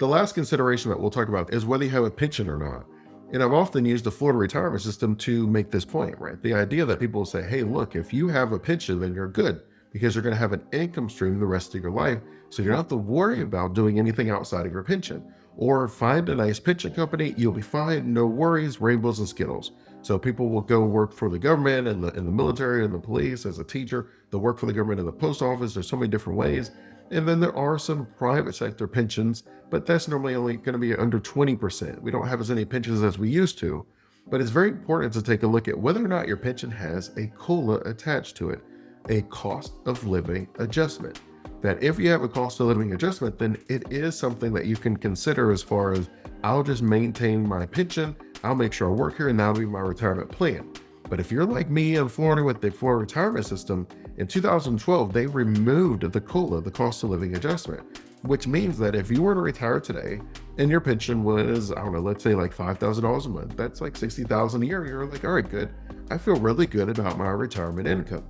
The last consideration that we'll talk about is whether you have a pension or not. And I've often used the Florida retirement system to make this point, right? The idea that people will say, hey, look, if you have a pension, then you're good because you're going to have an income stream the rest of your life. So you don't have to worry about doing anything outside of your pension. Or find a nice pension company, you'll be fine, no worries, rainbows and skittles. So people will go work for the government and the military and the police as a teacher. They'll work for the government in the post office. There's so many different ways. And then there are some private sector pensions, but that's normally only going to be under 20%. We don't have as many pensions as we used to, but it's very important to take a look at whether or not your pension has a COLA attached to it, a cost of living adjustment. That if you have a cost of living adjustment, then it is something that you can consider as far as I'll just maintain my pension, I'll make sure I work here, and that'll be my retirement plan. But if you're like me in Florida with the Florida retirement system, in 2012, they removed the COLA, the cost of living adjustment, which means that if you were to retire today and your pension was, I don't know, let's say like $5,000 a month, that's like $60,000 a year. You're like, all right, good. I feel really good about my retirement income.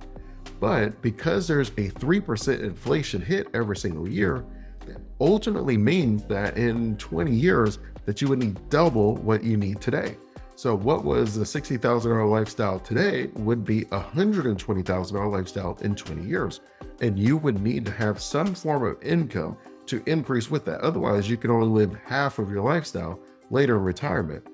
But because there's a 3% inflation hit every single year, that ultimately means that in 20 years that you would need double what you need today. So what was a $60,000 lifestyle today would be a $120,000 lifestyle in 20 years. And you would need to have some form of income to increase with that. Otherwise, you can only live half of your lifestyle later in retirement.